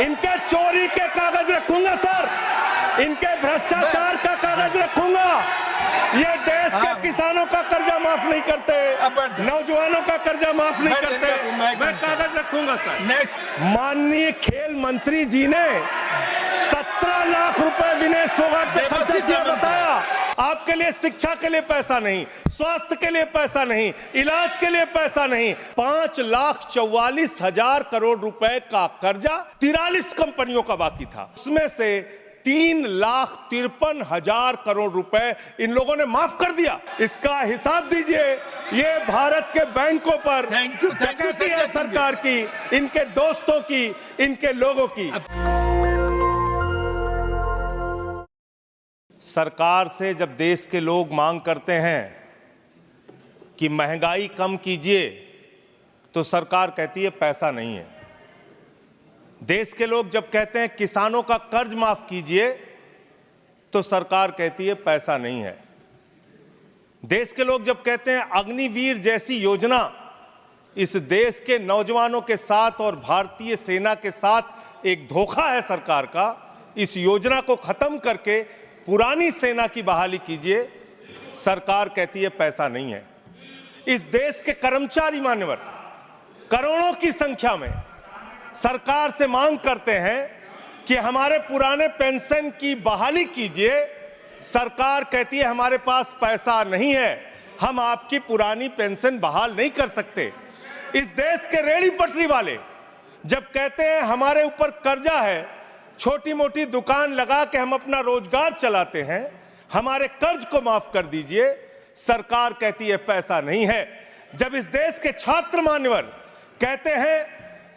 इनके चोरी के कागज रखूंगा सर, इनके भ्रष्टाचार का कागज रखूंगा। ये देश के किसानों का कर्जा माफ नहीं करते, नौजवानों का कर्जा माफ नहीं करते, मैं कागज रखूंगा सर। माननीय खेल मंत्री जी ने 17 लाख रुपए विनय फोगाट पे खर्चा किया, बताया आपके लिए शिक्षा के लिए पैसा नहीं, स्वास्थ्य के लिए पैसा नहीं, इलाज के लिए पैसा नहीं। 5,44,000 करोड़ रुपए का कर्जा 43 कंपनियों का बाकी था, उसमें से 3,53,000 करोड़ रुपए इन लोगों ने माफ कर दिया। इसका हिसाब दीजिए। ये भारत के बैंकों पर डकैती है सरकार की, इनके दोस्तों की, इनके लोगों की। सरकार से जब देश के लोग मांग करते हैं कि महंगाई कम कीजिए, तो सरकार कहती है पैसा नहीं है। देश के लोग जब कहते हैं किसानों का कर्ज माफ कीजिए, तो सरकार कहती है पैसा नहीं है। देश के लोग जब कहते हैं अग्निवीर जैसी योजना इस देश के नौजवानों के साथ और भारतीय सेना के साथ एक धोखा है सरकार का, इस योजना को खत्म करके पुरानी सेना की बहाली कीजिए, सरकार कहती है पैसा नहीं है। इस देश के कर्मचारी मान्यवर करोड़ों की संख्या में सरकार से मांग करते हैं कि हमारे पुराने पेंशन की बहाली कीजिए, सरकार कहती है हमारे पास पैसा नहीं है, हम आपकी पुरानी पेंशन बहाल नहीं कर सकते। इस देश के रेहड़ी पटरी वाले जब कहते हैं हमारे ऊपर कर्जा है, छोटी मोटी दुकान लगा के हम अपना रोजगार चलाते हैं, हमारे कर्ज को माफ कर दीजिए, सरकार कहती है पैसा नहीं है। जब इस देश के छात्र मान्यवर कहते हैं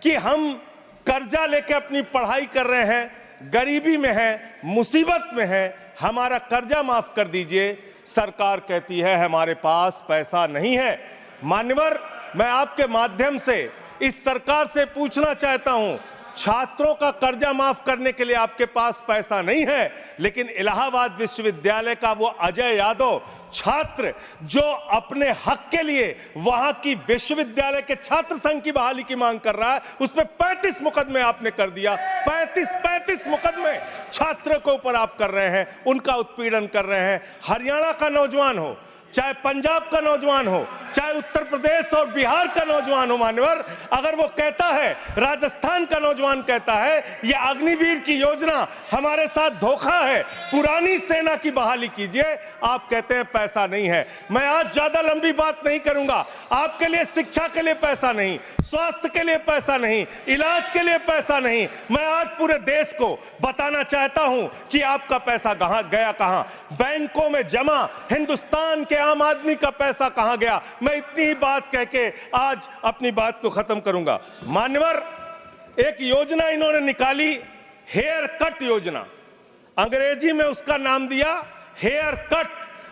कि हम कर्जा लेके अपनी पढ़ाई कर रहे हैं, गरीबी में हैं, मुसीबत में हैं, हमारा कर्जा माफ कर दीजिए, सरकार कहती है हमारे पास पैसा नहीं है। मान्यवर, मैं आपके माध्यम से इस सरकार से पूछना चाहता हूं, छात्रों का कर्जा माफ करने के लिए आपके पास पैसा नहीं है, लेकिन इलाहाबाद विश्वविद्यालय का वो अजय यादव छात्र जो अपने हक के लिए वहां की विश्वविद्यालय के छात्र संघ की बहाली की मांग कर रहा है, उस पर 35 मुकदमे आपने कर दिया। 35 मुकदमे छात्र के ऊपर आप कर रहे हैं, उनका उत्पीड़न कर रहे हैं। हरियाणा का नौजवान हो, चाहे पंजाब का नौजवान हो, चाहे उत्तर प्रदेश और बिहार का नौजवान हो मान्यवर, अगर वो कहता है, राजस्थान का नौजवान कहता है ये अग्निवीर की योजना हमारे साथ धोखा है, पुरानी सेना की बहाली कीजिए, आप कहते हैं पैसा नहीं है। मैं आज ज्यादा लंबी बात नहीं करूंगा। आपके लिए शिक्षा के लिए पैसा नहीं, स्वास्थ्य के लिए पैसा नहीं, इलाज के लिए पैसा नहीं। मैं आज पूरे देश को बताना चाहता हूं कि आपका पैसा कहां गया, कहां बैंकों में जमा हिंदुस्तान के आम आदमी का पैसा कहां गया। मैं इतनी ही बात कह के आज अपनी बात को खत्म करूंगा। मान्यवर, एक योजना इन्होंने निकाली, हेयर कट योजना, अंग्रेजी में उसका नाम दिया हेयर कट,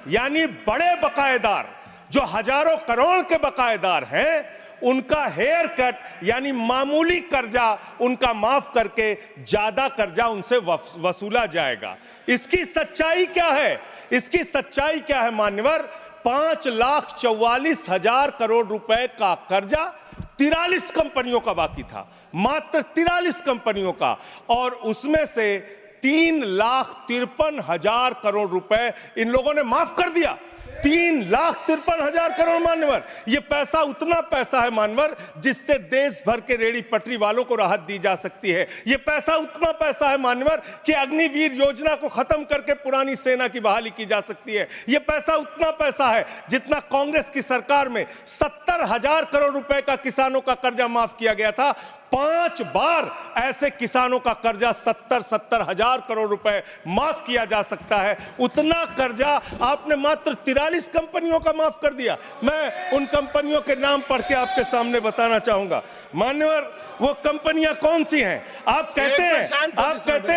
यानी बड़े बकायेदार जो हजारों करोड़ के बकायेदार हैं, उनका हेयर कट यानी मामूली कर्जा उनका माफ करके ज्यादा कर्जा उनसे वसूला जाएगा। इसकी सच्चाई क्या है? इसकी सच्चाई क्या है मान्यवर? 5,44,000 करोड़ रुपए का कर्जा 43 कंपनियों का बाकी था, मात्र 43 कंपनियों का, और उसमें से 3,53,000 करोड़ रुपए इन लोगों ने माफ कर दिया। 3,53,000 करोड़ मान्यवर, ये पैसा उतना पैसा है मान्यवर जिससे देश भर के रेहड़ी पटरी वालों को राहत दी जा सकती है। ये पैसा उतना पैसा है मान्यवर कि अग्निवीर योजना को खत्म करके पुरानी सेना की बहाली की जा सकती है। ये पैसा उतना पैसा है जितना कांग्रेस की सरकार में 70,000 करोड़ रुपए का किसानों का कर्जा माफ किया गया था। 5 बार ऐसे किसानों का कर्जा 70,000 करोड़ रुपए माफ किया जा सकता है। उतना कर्जा आपने मात्र 43 कंपनियों का माफ कर दिया। मैं उन कंपनियों के नाम पढ़ के आपके सामने बताना चाहूंगा। मान्यवर, वो कंपनियां कौन सी हैं? आप कहते हैं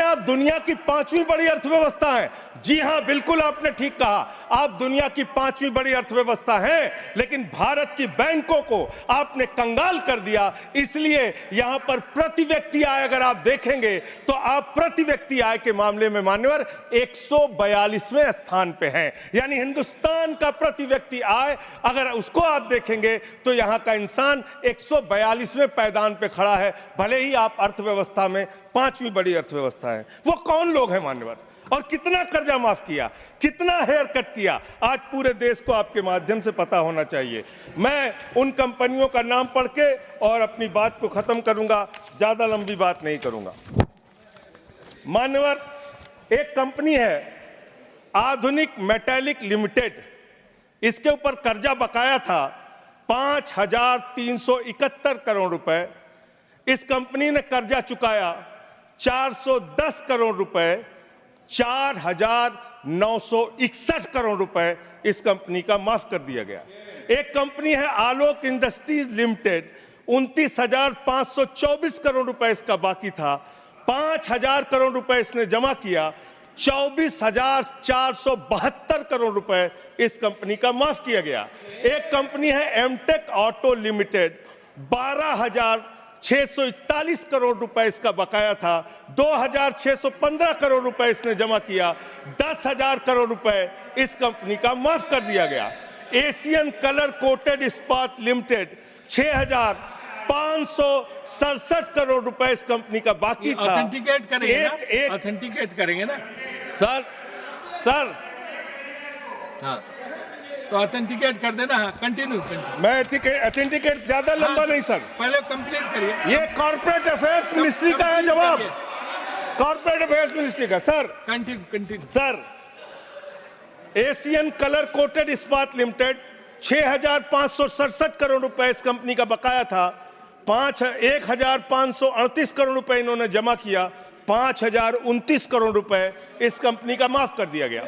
आप दुनिया की 5वीं बड़ी अर्थव्यवस्था हैं। जी हां, बिल्कुल आपने ठीक कहा, आप दुनिया की 5वीं बड़ी अर्थव्यवस्था हैं, लेकिन भारत की बैंकों को आपने कंगाल कर दिया। इसलिए यहां पर प्रति व्यक्ति आय अगर आप देखेंगे तो आप प्रति व्यक्ति आय के मामले में मान्यवर 142वें स्थान पे हैं। यानी हिंदुस्तान का प्रति व्यक्ति आय अगर उसको आप देखेंगे तो यहां का इंसान 142वें पायदान पे खड़ा है, भले ही आप अर्थव्यवस्था में 5वीं बड़ी अर्थव्यवस्था है। वो कौन लोग हैं मान्यवर, और कितना कर्जा माफ किया, कितना हेयर कट किया, आज पूरे देश को आपके माध्यम से पता होना चाहिए। मैं उन कंपनियों का नाम पढ़ के और अपनी बात को खत्म करूंगा, ज्यादा लंबी बात नहीं करूंगा। मान्यवर, एक कंपनी है आधुनिक मेटैलिक लिमिटेड, इसके ऊपर कर्जा बकाया था 5,371 करोड़ रुपए। इस कंपनी ने कर्जा चुकाया 410 करोड़ रुपए, 4,961 करोड़ रुपए इस कंपनी का माफ कर दिया गया। एक कंपनी है आलोक इंडस्ट्रीज लिमिटेड, 29,524 करोड़ रुपए इसका बाकी था, 5,000 करोड़ रुपए इसने जमा किया, 24,472 करोड़ रुपए इस कंपनी का माफ किया गया। एक कंपनी है एमटेक ऑटो लिमिटेड, 12,641 करोड़ रुपए इसका बकाया था, 2,615 करोड़ रुपए इसने जमा किया, 10,000 करोड़ रुपए इस कंपनी का माफ कर दिया गया। एशियन कलर कोटेड इस्पात लिमिटेड, 6,567 करोड़ रुपए इस कंपनी का बाकी था। ऑथेंटिकेट करेंगे ऑथेंटिकेट करेंगे ना सर हाँ, तो ऑथेंटिकेट कर देना। हाँ, कंटिन्यू। मैं ऑथेंटिकेट ज्यादा लंबा नहीं सर, पहले कंप्लीट करिए। ये कॉर्पोरेट अफेयर्स मिनिस्ट्री का है जवाब, कॉर्पोरेट अफेयर्स मिनिस्ट्री का। Sir continue. Sir, Asian colour coated इस्पात लिमिटेड, 6,567 करोड़ रुपए इस कंपनी का बकाया था, 1,538 करोड़ रुपए इन्होंने जमा किया, 5,029 करोड़ रुपए इस कंपनी का माफ कर दिया गया।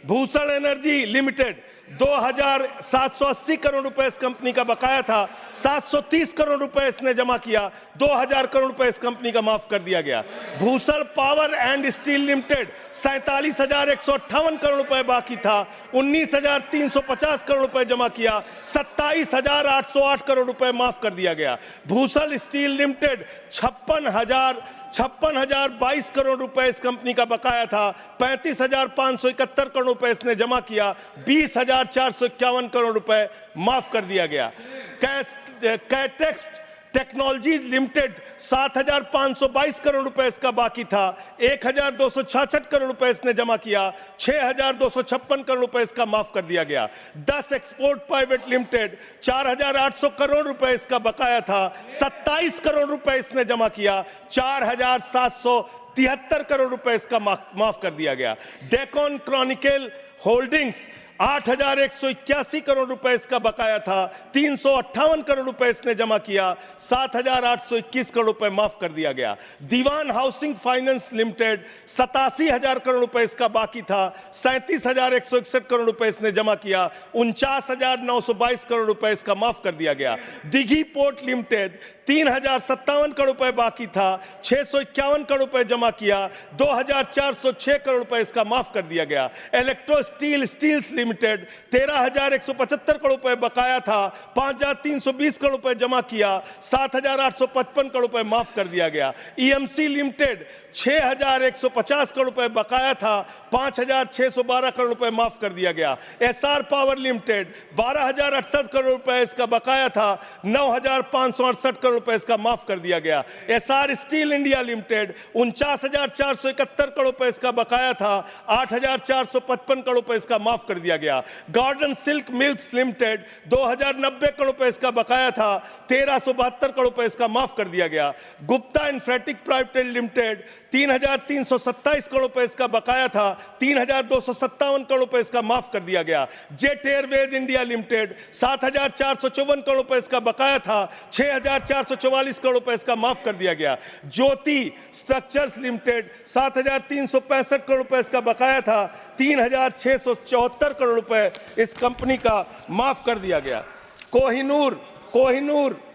भूषण एनर्जी लिमिटेड, 2,780 करोड़ रुपए इस कंपनी का बकाया था, 730 करोड़ रुपए इसने जमा किया, 2,000 करोड़ रुपए इस कंपनी का माफ कर दिया गया। Bhushan power and steel limited, 47,158 crore रुपए बाकी था, 19,350 करोड़ रुपए जमा किया, 27,808 करोड़ रुपए माफ कर दिया गया। भूषण स्टील लिमिटेड, 56,022 करोड़ रुपए इस कंपनी का बकाया था, 35,571 करोड़ रुपए इसने जमा किया, 20,451 करोड़ रुपए माफ कर दिया गया। कैटेक्स टेक्नोलॉजीज लिमिटेड, 7,522 करोड़ रुपए इसका बाकी था, 1,266 करोड़ रुपए इसने जमा किया, 6,256 करोड़ रुपए इसका माफ कर दिया गया। 10 एक्सपोर्ट प्राइवेट लिमिटेड, 4,800 करोड़ रुपए इसका बकाया था, 27 करोड़ रुपए इसने जमा किया, 4,773 करोड़ रुपए इसका माफ कर दिया गया। डेकन क्रॉनिकल होल्डिंग्स, 8,181 करोड़ रुपए इसका बकाया था, 358 करोड़ रुपए इसने जमा किया, 7,821 करोड़ रुपए माफ कर दिया गया। दीवान हाउसिंग फाइनेंस लिमिटेड, 87,000 करोड़ रुपए इसका बाकी था, 37,161 करोड़ रुपए इसने जमा किया, 49,922 करोड़ रुपए इसका माफ कर दिया गया। दिघी पोर्ट लिमिटेड, 3,057 करोड़ रुपए बाकी था, 651 करोड़ रुपए जमा किया, 2,406 करोड़ रुपए इसका माफ कर दिया गया। इलेक्ट्रो स्टील्स लिमिटेड, 13,175 करोड़ रुपए बकाया था, 5,320 करोड़ रुपए जमा किया, 7,855 करोड़ रुपए माफ कर दिया गया। ईएमसी लिमिटेड, 6,150 करोड़ रुपए बकाया था, 5,612 करोड़ रुपए माफ कर दिया गया। एसआर पावर लिमिटेड, 12,068 करोड़ रुपए इसका बकाया था, 9,568 करोड़ रुपए इसका माफ कर दिया गया। SR steel India limited, 49,471 crore रुपए इसका बकाया था, 8,455 करोड़ रुपए इसका माफ कर दिया गया। Garden silk mills limited, 2,090 crore रुपए इसका बकाया था, 1,372 करोड़ रुपए इसका माफ कर दिया गया। Gupta Infratech private limited, 3,327 crore रुपए इसका बकाया था, 3,257 करोड़ रुपए इसका माफ कर दिया गया। Jet Airways India limited, 7,454 crore रुपए इसका बकाया था, 6,444 करोड़ रुपए इसका माफ कर दिया गया। ज्योति स्ट्रक्चर्स लिमिटेड, 7,365 करोड़ रुपए इसका बकाया था, 3,674 करोड़ रुपए इस कंपनी का माफ कर दिया गया। कोहिनूर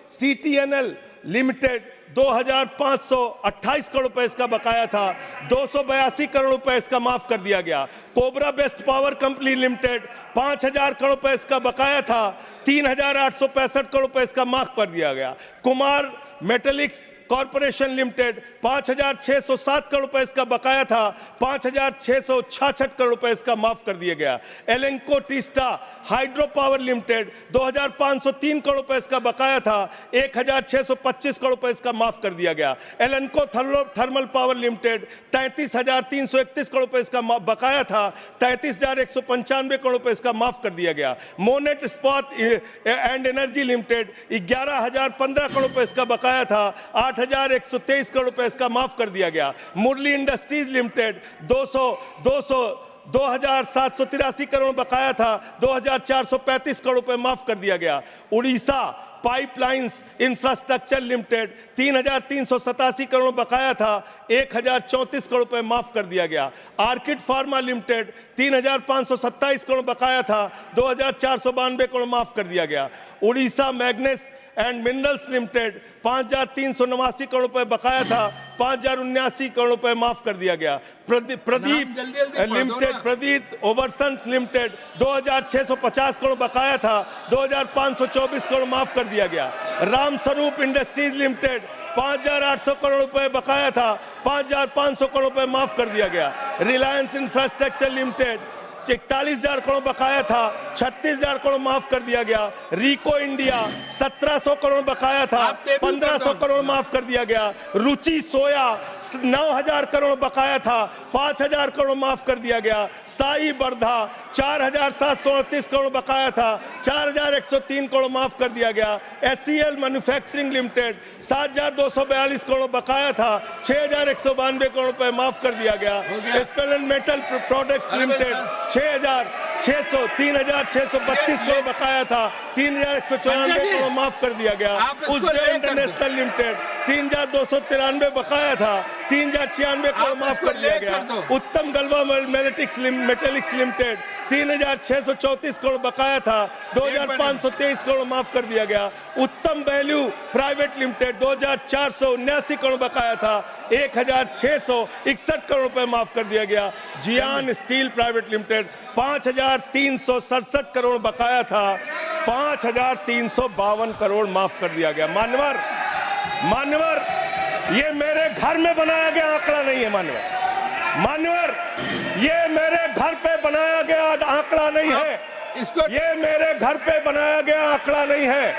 CTNL लिमिटेड, 2528 करोड़ रुपए इसका बकाया था, 282 करोड़ रुपए इसका माफ कर दिया गया। Cobra best power company limited 5000 crore रुपए इसका बकाया था, 3865 करोड़ रुपए इसका माफ कर दिया गया। Kumar metallics corporation limited 5607 crore रुपए इसका बकाया था, 5666 करोड़ रुपए इसका माफ कर दिया गया। Lanco Teesta hydro power limited 2503 crore रुपए इसका बकाया था, 1625 करोड़ रुपए इसका माफ कर दिया गया। एलेंको थर्मल पावर लिमिटेड 33331 करोड़ रुपए इसका बकाया था, 33195 करोड़ रुपए इसका माफ कर दिया गया। Monnet Ispat and energy limited 11015 crore रुपए इसका बकाया था, 8123 करोड़ रुपए इसका माफ कर दिया गया। मुरली इंडस्ट्रीज लिमिटेड 2783 करोड़ बकाया था, 2435 करोड़ रुपए माफ कर दिया गया। Orissa pipelines infrastructure limited 3387 crore बकाया था, 1034 करोड़ रुपए माफ कर दिया गया। आर्किड फार्मा लिमिटेड 3527 करोड़ बकाया था, 2492 करोड़ माफ कर दिया गया। Orissa मैग्नेस and minerals limited 5389 crore रुपए बकाया था, 5079 करोड़ रुपए माफ कर दिया गया। प्रदीप लिमिटेड प्रदीप ओवरसन्स लिमिटेड 2650 करोड़ बकाया था, 2524 करोड़ माफ कर दिया गया। राम स्वरूप इंडस्ट्रीज लिमिटेड 5800 करोड़ रुपए बकाया था, 5500 करोड़ रुपए माफ कर दिया गया। रिलायंस इंफ्रास्ट्रक्चर लिमिटेड 41,000 करोड़ बकाया था, 36,000 करोड़ माफ कर दिया गया। रिको इंडिया 1700 करोड़ बकाया था, 1500 करोड़ माफ कर दिया गया। रुचि सोया 9000 करोड़ बकाया था, 5000 करोड़ माफ कर दिया गया। साई बर्धा 4738 करोड़ बकाया था, 4103 करोड़ माफ कर दिया गया। SCL मैन्युफैक्चरिंग लिमिटेड 7242 करोड़ बकाया था, 6192 करोड़ रुपए माफ कर दिया गया। स्पेलन मेटल प्रोडक्ट्स लिमिटेड 3632 करोड़ बकाया था, 3194 करोड़ माफ कर दिया गया। उज्जैन इंटरनेशनल लिमिटेड 3293 बकाया था, 3096 करोड़ माफ कर दिया गया। उत्तम गलवा मेटेलिक्स लिमिटेड 3634 करोड़ बकाया था, 2523 करोड़ माफ कर दिया गया। उत्तम वैल्यू प्राइवेट लिमिटेड 2479 करोड़ बकाया था, 1661 करोड़ रुपए माफ कर दिया गया। जियान स्टील प्राइवेट लिमिटेड 5367 करोड़ बकाया था, 5352 करोड़ माफ कर दिया गया। मान्यवर ये मेरे घर में बनाया गया आंकड़ा नहीं है। मान्यवर ये मेरे घर पे बनाया गया आंकड़ा नहीं है, ये मेरे घर पे बनाया गया आंकड़ा नहीं है।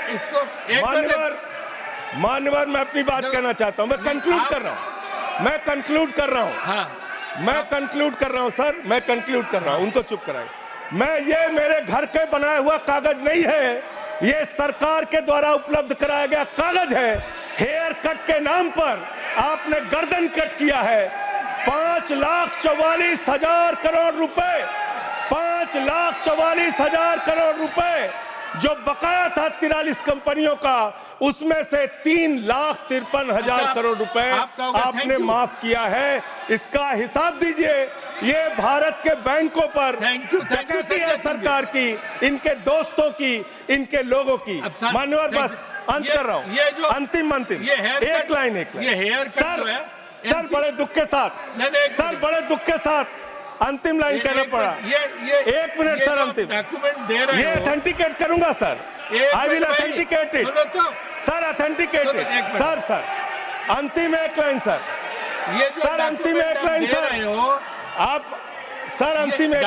मान्यवर मैं अपनी बात कहना चाहता हूं, मैं कंक्लूड कर रहा हूं सर, मैं कंक्लूड कर रहा हूं, उनको चुप कराए। ये मेरे घर के बनाया हुआ कागज नहीं है, ये सरकार के द्वारा उपलब्ध कराया गया कागज है। हेयर कट के नाम पर आपने गर्दन कट किया है। 5,44,000 करोड़ रुपए, 5,44,000 करोड़ रुपए जो बकाया था 43 कंपनियों का, उसमें से 3,53,000 करोड़ रुपए आपने माफ किया है। इसका हिसाब दीजिए। ये भारत के बैंकों पर डकैती है सरकार की, इनके दोस्तों की, इनके लोगों की। मान्यवर बस अंत कर रहा हूँ, अंतिम एक लाइन सर बड़े दुख के साथ अंतिम लाइन कहना पड़ा। 1 मिनट सर, अंतिम डॉक्यूमेंट दे रहे ये ऑथेंटिकेट करूंगा sir, I will authenticate it sir, authenticate it sir. अंतिम एक लाइन सर, सर अंतिम एक लाइन सर, आप सर अंतिम एक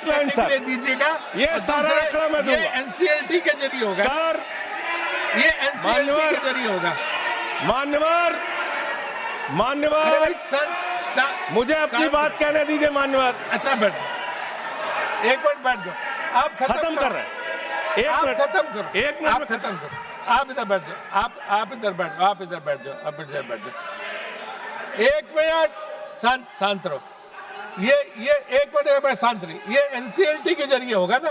लाइन सर दीजिएगा। ये सारा आंकड़ा मैं दूंगा, NCLT के जरिए होगा सर, ये NCLT के जरिए होगा। मान्यवर मुझे अपनी बात कहने दीजिए। मान्यवर अच्छा बैठ, एक मिनट बैठ जाओ, आप खत्म कर रहे हैं। एक मिनट खत्म करो, आप इधर बैठ जाओ, आप इधर बैठ जाओ, आप इधर बैठ जाओ। 1 मिनट शांत रहो। ये 1 मिनट में शांत रही। ये NCLT के जरिए होगा ना?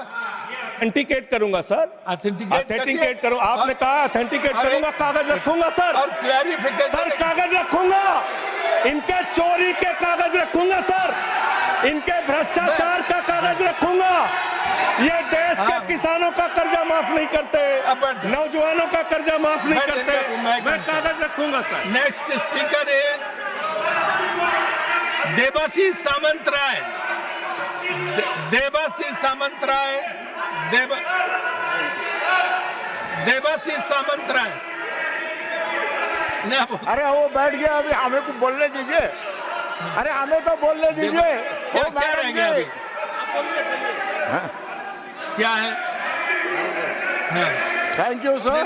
ऑथेंटिकेट करूंगा सर, ऑथेंटिकेट करूं। आपने कहा ऑथेंटिकेट करूंगा, कागज रखूंगा सर, और क्लैरिफिकेशन सर कागज रखूंगा, इनके चोरी के कागज रखूंगा सर। इनके भ्रष्टाचार का कागज रखूंगा। ये देश के किसानों का कर्जा माफ नहीं करते, नौजवानों का कर्जा माफ नहीं करते। मैं कागज रखूंगा sir. Next speaker is Debashish Samantaray. Debashish Samantaray. Debashish Samantaray. अरे वो बैठ गया, अभी हमें को बोलने दीजिए। अरे हमें तो बोलने दीजिए। क्या रह गया अभी? क्या है? Thank you sir.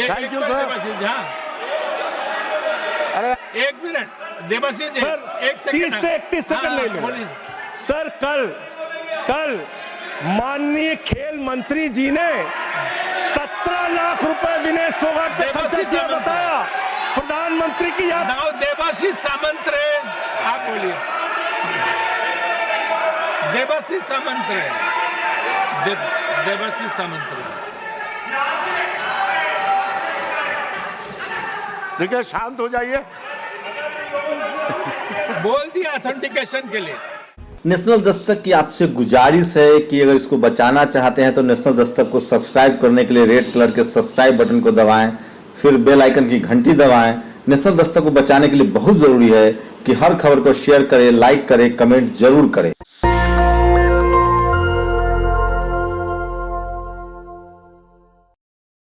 Thank you sir. अरे एक मिनट देबाशीष जी, सर, एक सेकंड, 30 से 31 सेकंड ले लो सर। कल माननीय खेल मंत्री जी ने 17 लाख रुपए विनेश फोगाट पे खर्चा किया, बताया। प्रधानमंत्री की याद। नाउ देबाशीष सामंतराय, आप बोलिए। देबाशीष सामंतराय। देबाशीष सामंतराय। ठीक है, शांत हो जाइए। बोल दिया ऑथेंटिकेशन के लिए। नेशनल दस्तक की आपसे गुजारिश है कि अगर इसको बचाना चाहते हैं तो नेशनल दस्तक को सब्सक्राइब करने के लिए रेड कलर के सब्सक्राइब बटन को दबाएं, फिर बेल आइकन की घंटी दबाएं। नेशनल दस्तक को बचाने के लिए बहुत जरूरी है कि हर खबर को शेयर करें, लाइक करें, कमेंट जरूर करें।